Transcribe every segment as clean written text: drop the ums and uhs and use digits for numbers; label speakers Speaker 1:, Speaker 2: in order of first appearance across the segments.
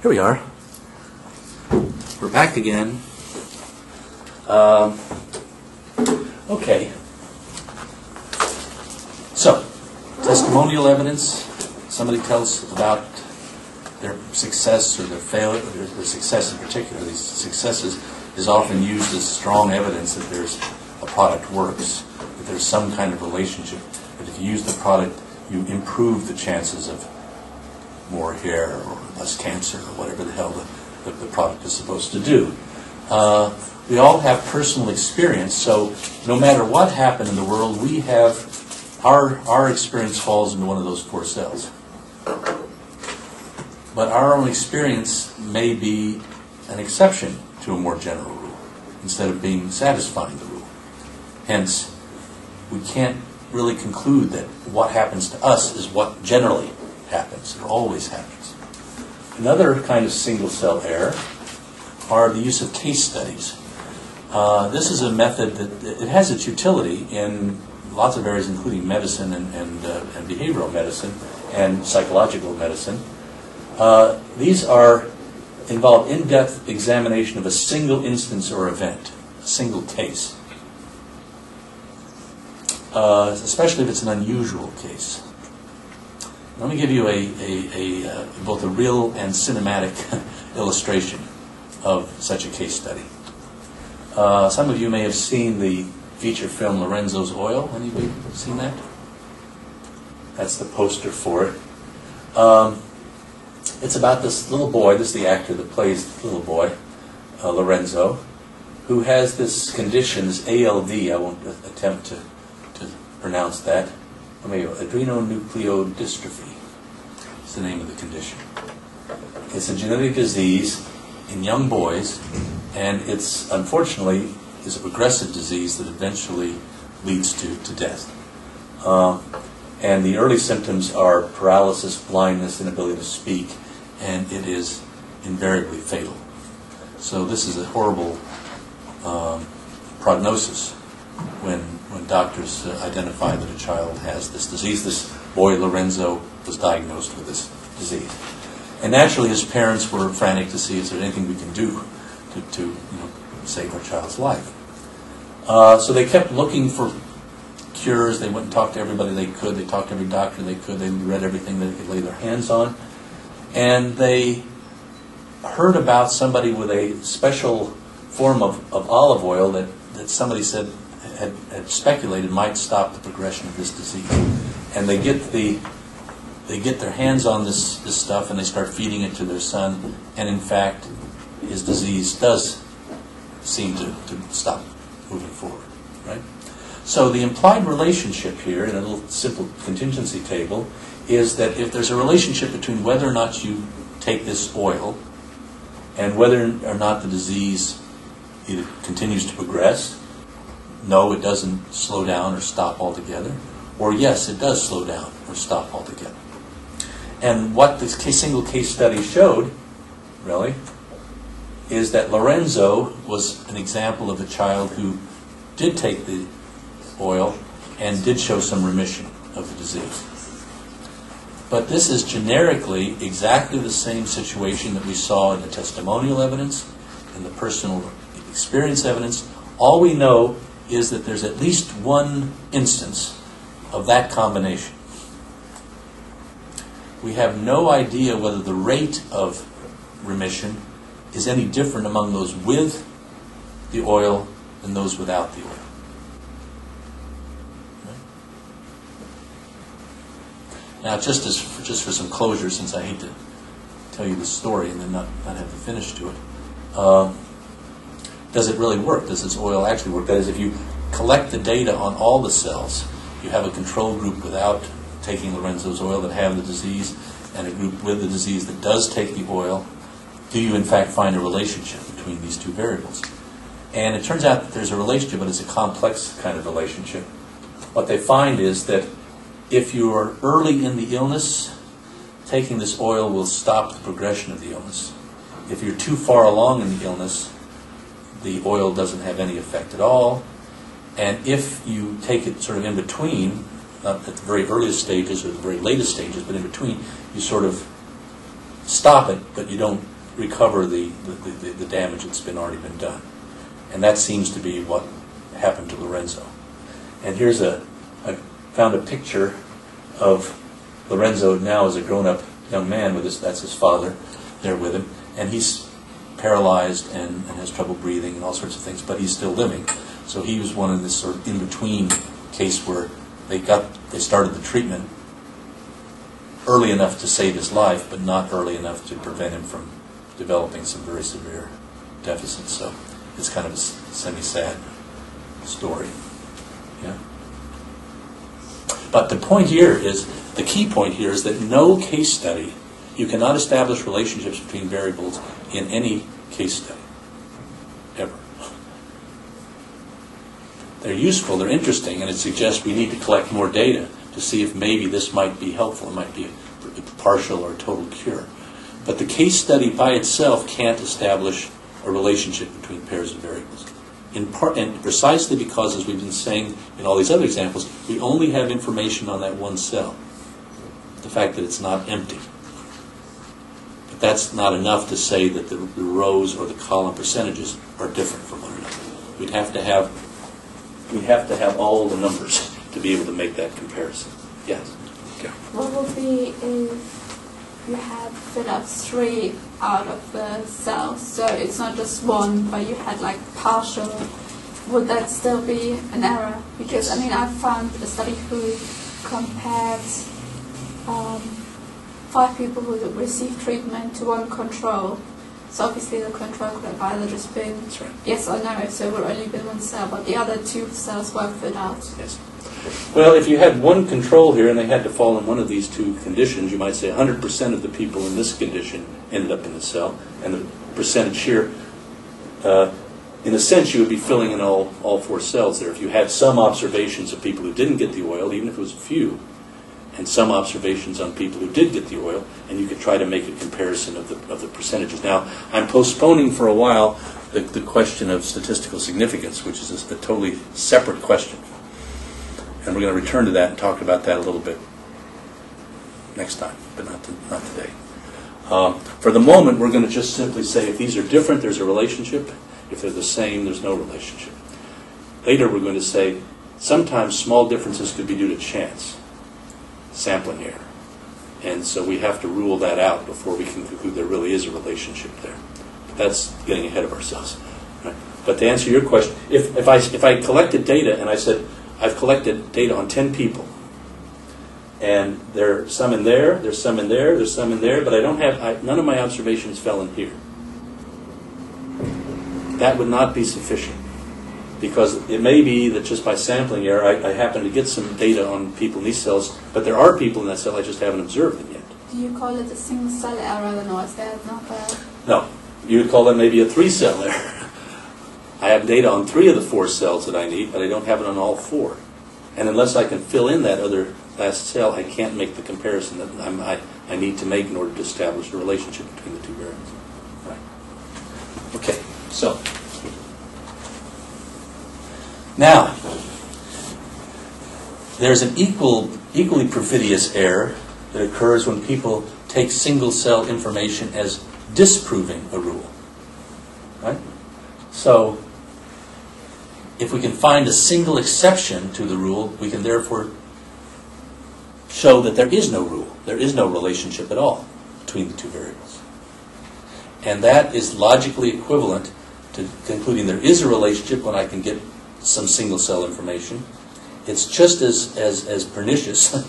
Speaker 1: Here we are. We're back again. Okay. So, testimonial evidence. Somebody tells about their success or their failure, or their success in particular. These successes is often used as strong evidence that there's a product works, that there's some kind of relationship, that if you use the product, you improve the chances of more hair or less cancer or whatever the hell the product is supposed to do. We all have personal experience, so no matter what happened in the world, we have our experience falls into one of those four cells. But our own experience may be an exception to a more general rule, instead of being satisfying the rule. Hence, we can't really conclude that what happens to us is what generally happens. It always happens. Another kind of single-cell error are the use of case studies. This is a method that it has its utility in lots of areas, including medicine and behavioral medicine and psychological medicine. These involve in-depth examination of a single instance or event, a single case, especially if it's an unusual case. Let me give you both a real and cinematic illustration of such a case study. Some of you may have seen the feature film Lorenzo's Oil. Any of you seen that? That's the poster for it. It's about this little boy, this is the actor that plays the little boy, Lorenzo, who has this condition, this ALD, I won't attempt to pronounce that, adrenonucleodystrophy is the name of the condition. It's a genetic disease in young boys, and it's, unfortunately, is a progressive disease that eventually leads to death. And the early symptoms are paralysis, blindness, inability to speak, and it is invariably fatal. So this is a horrible prognosis when doctors identify that a child has this disease. This boy, Lorenzo, was diagnosed with this disease. And naturally, his parents were frantic to see if there's anything we can do to save our child's life. So they kept looking for cures. They went and talked to everybody they could. They talked to every doctor they could. They read everything that they could lay their hands on. And they heard about somebody with a special form of olive oil that somebody said had speculated might stop the progression of this disease. And they get their hands on this stuff, and they start feeding it to their son, and in fact his disease does seem to stop moving forward, right? So the implied relationship here in a little simple contingency table is that if there's a relationship between whether or not you take this oil and whether or not the disease either continues to progress, no, it doesn't slow down or stop altogether, or yes, it does slow down or stop altogether. And what this single case study showed, really, is that Lorenzo was an example of a child who did take the oil and did show some remission of the disease. But this is generically exactly the same situation that we saw in the testimonial evidence, in the personal experience evidence. All we know is that there's at least one instance of that combination. We have no idea whether the rate of remission is any different among those with the oil than those without the oil. Now, just for some closure, since I hate to tell you the story and then not have the finish to it, does it really work? Does this oil actually work? That is, if you collect the data on all the cells, you have a control group without taking Lorenzo's oil that have the disease, and a group with the disease that does take the oil, do you in fact find a relationship between these two variables? And it turns out that there's a relationship, but it's a complex kind of relationship. What they find is that if you are early in the illness, taking this oil will stop the progression of the illness. If you're too far along in the illness, the oil doesn't have any effect at all. And if you take it sort of in between, not at the very earliest stages or the very latest stages, but in between, you sort of stop it, but you don't recover the damage that's already been done. And that seems to be what happened to Lorenzo. And here's I found a picture of Lorenzo now as a grown-up young man with that's his father there with him, and he's paralyzed and has trouble breathing and all sorts of things, but he's still living. So he was one of this sort of in-between case where they started the treatment early enough to save his life, but not early enough to prevent him from developing some very severe deficits. So it's kind of a semi-sad story. Yeah. But the key point here is that no case study, you cannot establish relationships between variables in any case study, ever. They're useful, they're interesting, and it suggests we need to collect more data to see if maybe this might be helpful. It might be a partial or a total cure. But the case study by itself can't establish a relationship between pairs of variables. And precisely because, as we've been saying in all these other examples, we only have information on that one cell. The fact that it's not empty. But that's not enough to say that the rows or the column percentages are different from one another. We'd have to have all the numbers to be able to make that comparison. Yes? Okay.
Speaker 2: What would be if you had filled up 3 out of the cells, so it's not just one, but you had like partial, would that still be an error? Because, I mean, I found a study who compared 5 people who received treatment to 1 control. So obviously the control could have either just been yes or no, so it would only been 1 cell, but the other 2 cells were filled out.
Speaker 1: Yes. Well, if you had one control here and they had to fall in one of these 2 conditions, you might say 100% of the people in this condition ended up in the cell, and the percentage here, in a sense, you would be filling in all 4 cells there. If you had some observations of people who didn't get the oil, even if it was a few, and some observations on people who did get the oil, and you could try to make a comparison of the percentages. Now, I'm postponing for a while the question of statistical significance, which is a totally separate question. And we're going to return to that and talk about that a little bit next time, but not today. For the moment, we're going to just simply say if these are different, there's a relationship. If they're the same, there's no relationship. Later, we're going to say sometimes small differences could be due to chance, sampling error. And so we have to rule that out before we can conclude there really is a relationship there. But that's getting ahead of ourselves. Right? But to answer your question, if I collected data and I said, I've collected data on 10 people, and there's some in there, there's some in there, there's some in there, but none of my observations fell in here. That would not be sufficient, because it may be that just by sampling error, I happen to get some data on people in these cells, but there are people in that cell, I just haven't observed them yet.
Speaker 2: Do you call it a single cell error, then, or is that not a...
Speaker 1: No, you would call that maybe a 3-cell error. I have data on 3 of the 4 cells that I need, but I don't have it on all 4. And unless I can fill in that other last cell, I can't make the comparison that I need to make in order to establish a relationship between the 2 variables. Right. Okay, so now there's an equally perfidious error that occurs when people take single-cell information as disproving a rule. Right? So if we can find a single exception to the rule, we can therefore show that there is no rule. There is no relationship at all between the 2 variables. And that is logically equivalent to concluding there is a relationship when I can get some single-cell information. It's just as pernicious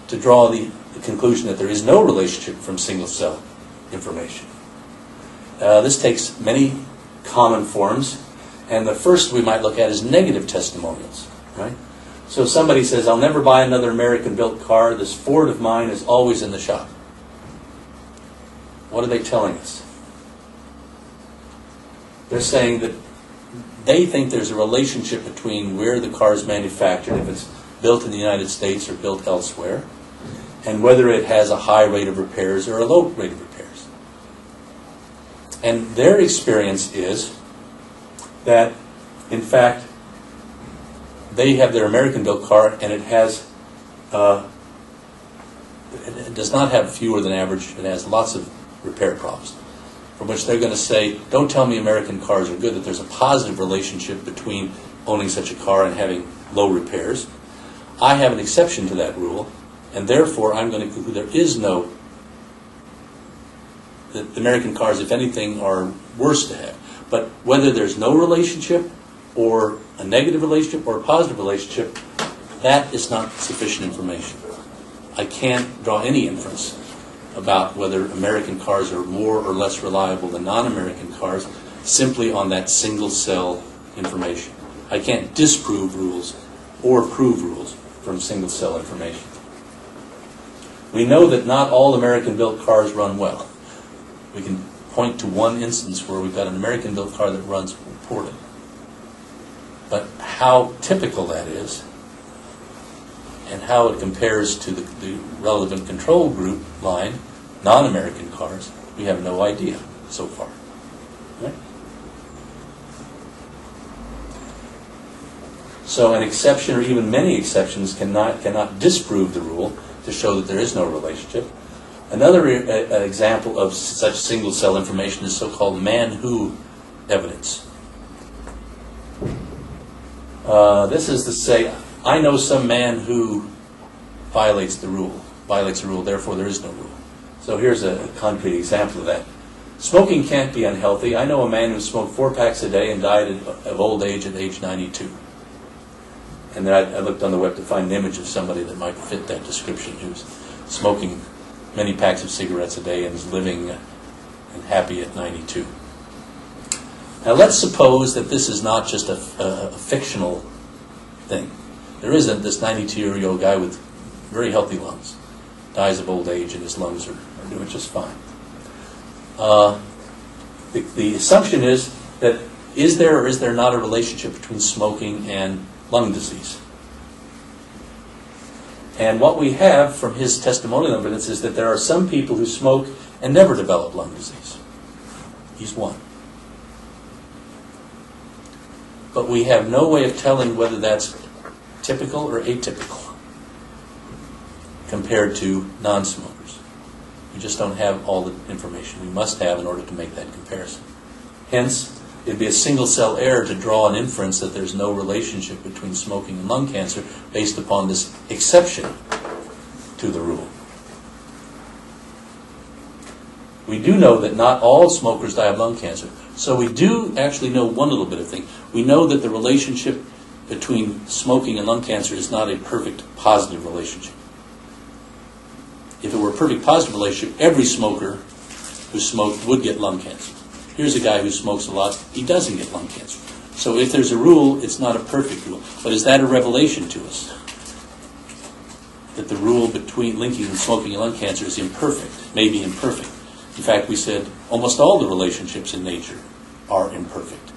Speaker 1: to draw the conclusion that there is no relationship from single-cell information. This takes many common forms. And the first we might look at is negative testimonials, right? So somebody says, I'll never buy another American-built car. This Ford of mine is always in the shop. What are they telling us? They're saying that they think there's a relationship between where the car is manufactured, if it's built in the United States or built elsewhere, and whether it has a high rate of repairs or a low rate of repairs. And their experience is that, in fact, they have their American-built car, and it does not have fewer than average. It has lots of repair problems. from which they're going to say, don't tell me American cars are good, that there's a positive relationship between owning such a car and having low repairs. I have an exception to that rule, and therefore I'm going to conclude there is no, that American cars, if anything, are worse to have. But whether there's no relationship, or a negative relationship, or a positive relationship, that is not sufficient information. I can't draw any inference about whether American cars are more or less reliable than non-American cars simply on that single cell information. I can't disprove rules or prove rules from single cell information. We know that not all American-built cars run well. We can point to one instance where we've got an American-built car that runs poorly. But how typical that is, and how it compares to the relevant control group line, non-American cars, we have no idea so far. Right? So an exception, or even many exceptions, cannot disprove the rule to show that there is no relationship. Another example of such single-cell information is so-called man-who evidence. This is to say, I know some man who violates the rule, therefore there is no rule. So here's a concrete example of that. Smoking can't be unhealthy. I know a man who smoked 4 packs a day and died of old age at age 92. And then I looked on the web to find an image of somebody that might fit that description, who's smoking many packs of cigarettes a day and is living and happy at 92. Now let's suppose that this is not just a fictional thing. There isn't this 92-year-old guy with very healthy lungs, dies of old age and his lungs are doing just fine. The assumption is that is there or is there not a relationship between smoking and lung disease? And what we have from his testimonial evidence is that there are some people who smoke and never develop lung disease. He's one. But we have no way of telling whether that's typical or atypical compared to non-smokers. We just don't have all the information we must have in order to make that comparison. Hence, it'd be a single-cell error to draw an inference that there's no relationship between smoking and lung cancer based upon this exception to the rule. We do know that not all smokers die of lung cancer. So we do actually know one little bit of thing. We know that the relationship between smoking and lung cancer is not a perfect positive relationship. If it were a perfect positive relationship, every smoker who smoked would get lung cancer. Here's a guy who smokes a lot, he doesn't get lung cancer. So if there's a rule, it's not a perfect rule. But is that a revelation to us? That the rule between linking smoking and lung cancer is imperfect, maybe imperfect. In fact, we said almost all the relationships in nature are imperfect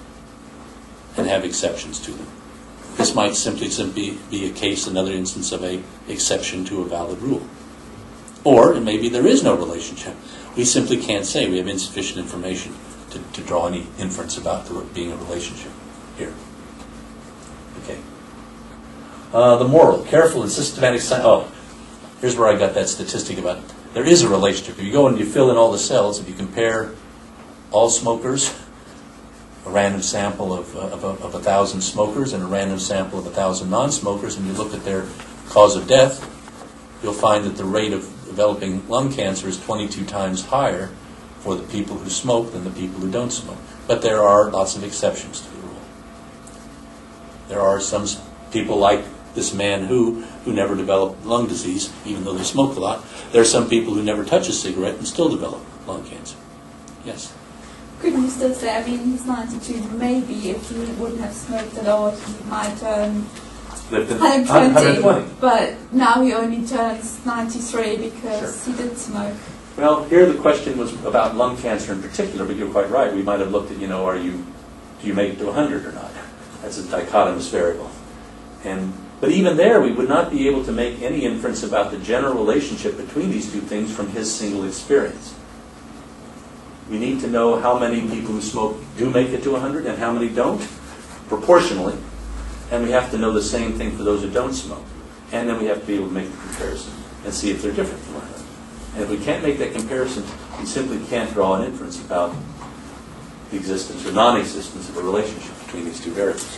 Speaker 1: and have exceptions to them. This might simply be a case, another instance of an exception to a valid rule. Or maybe there is no relationship. We simply can't say. We have insufficient information to draw any inference about there being a relationship here. Okay. The moral, careful and systematic science. Oh, here's where I got that statistic about it. There is a relationship. If you go and you fill in all the cells, if you compare all smokers, a random sample of 1,000 smokers and a random sample of 1,000 non-smokers, and you look at their cause of death, you'll find that the rate of developing lung cancer is 22 times higher for the people who smoke than the people who don't smoke. But there are lots of exceptions to the rule. There are some people like this man who never developed lung disease, even though they smoke a lot. There are some people who never touch a cigarette and still develop lung cancer. Yes?
Speaker 2: Couldn't you still say, I mean, he's 92, maybe if he wouldn't have smoked at all, he might turn 120, but now he only turns 93 because he did smoke.
Speaker 1: Well, here the question was about lung cancer in particular, but you're quite right. We might have looked at, do you make it to 100 or not? That's a dichotomous variable. But even there, we would not be able to make any inference about the general relationship between these two things from his single experience. We need to know how many people who smoke do make it to 100 and how many don't, proportionally. And we have to know the same thing for those who don't smoke. And then we have to be able to make the comparison and see if they're different from one another. And if we can't make that comparison, you simply can't draw an inference about the existence or non-existence of a relationship between these two variables.